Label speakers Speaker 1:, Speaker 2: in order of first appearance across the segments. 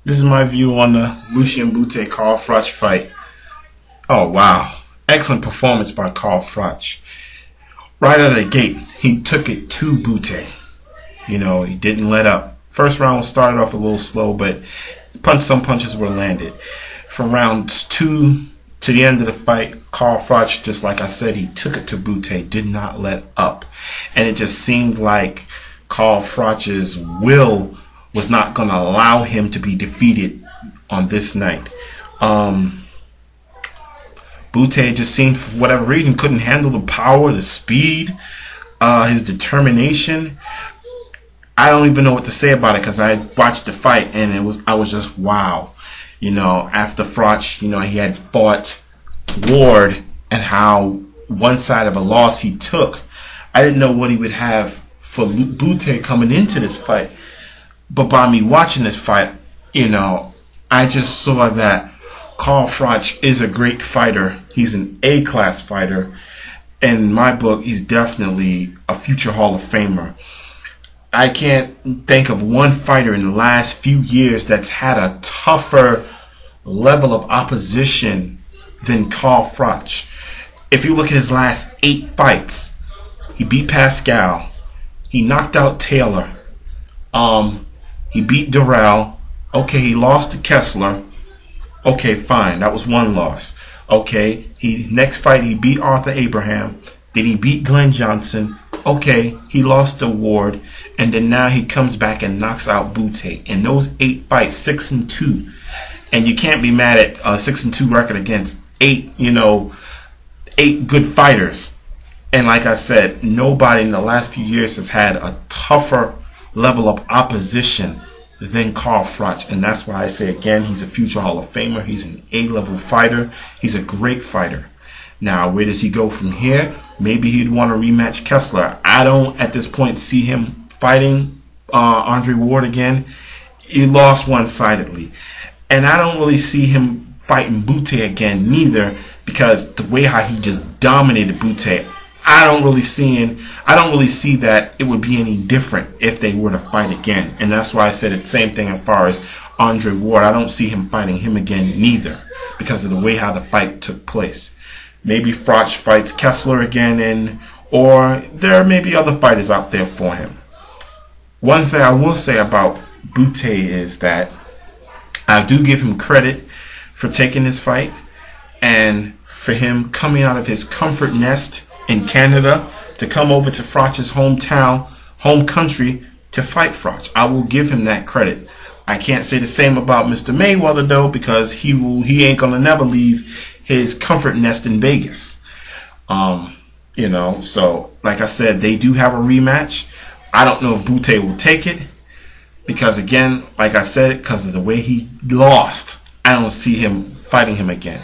Speaker 1: This is my view on the Lucien Bute Carl Froch fight. Oh wow, excellent performance by Carl Froch. Right out of the gate, he took it to Bute. You know, he didn't let up. First round started off a little slow, but some punches were landed. From rounds 2 to the end of the fight, Carl Froch, just like I said, he took it to Bute, did not let up. And it just seemed like Carl Froch's will was not going to allow him to be defeated on this night. Bute just seemed, for whatever reason, couldn't handle the power, the speed, his determination. I don't even know what to say about it because I watched the fight and I was just wow. You know, after Froch, you know, he had fought Ward and how one side of a loss he took. I didn't know what he would have for Bute coming into this fight. But by me watching this fight, you know, I just saw that Carl Froch is a great fighter. He's an A-class fighter. In my book, he's definitely a future Hall of Famer. I can't think of one fighter in the last few years that's had a tougher level of opposition than Carl Froch. If you look at his last 8 fights, he beat Pascal, he knocked out Taylor, he beat Durrell, okay, he lost to Kessler, okay, fine, that was one loss. Okay, next fight he beat Arthur Abraham, then he beat Glenn Johnson, okay, he lost to Ward, and then now he comes back and knocks out Bute. In those 8 fights, 6-2, and you can't be mad at a 6-2 record against 8 good fighters. And like I said, nobody in the last few years has had a tougher level of opposition than Carl Froch. And that's why I say again, he's a future Hall of Famer. He's an A-level fighter. He's a great fighter. Now, where does he go from here? Maybe he'd want to rematch Kessler. I don't, at this point, see him fighting Andre Ward again. He lost one-sidedly. And I don't really see him fighting Bute again neither, because the way how he just dominated Bute, I don't really see that it would be any different if they were to fight again. And that's why I said the same thing as far as Andre Ward. I don't see him fighting him again neither, because of the way how the fight took place. Maybe Froch fights Kessler again, or there may be other fighters out there for him. One thing I will say about Bute is that I do give him credit for taking this fight and for him coming out of his comfort nest in Canada to come over to Froch's hometown, home country, to fight Froch. I will give him that credit. I can't say the same about Mr. Mayweather though, because he ain't gonna never leave his comfort nest in Vegas. You know, so like I said, they do have a rematch. I don't know if Bute will take it, because again, like I said, because of the way he lost, I don't see him fighting him again.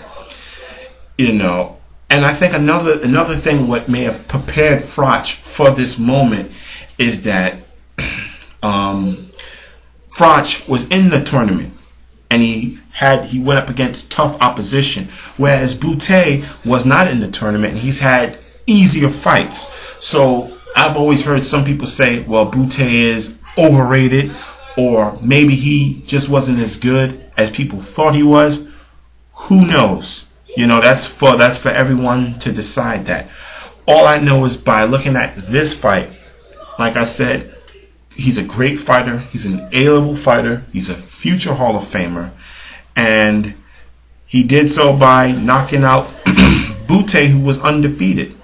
Speaker 1: You know, and I think another thing what may have prepared Froch for this moment is that Froch was in the tournament and he went up against tough opposition, whereas Bute was not in the tournament and he's had easier fights. So I've always heard some people say, well, Bute is overrated, or maybe he just wasn't as good as people thought he was. Who knows? You know, that's for everyone to decide that. All I know is by looking at this fight, like I said, he's a great fighter. He's an A-level fighter. He's a future Hall of Famer. And he did so by knocking out Bute, who was undefeated.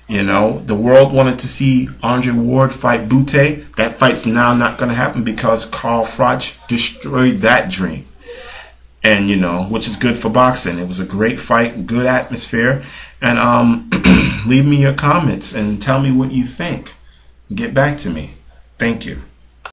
Speaker 1: You know, the world wanted to see Andre Ward fight Bute. That fight's now not going to happen because Carl Froch destroyed that dream. And, you know, which is good for boxing. It was a great fight, good atmosphere. And leave me your comments and tell me what you think. Get back to me. Thank you.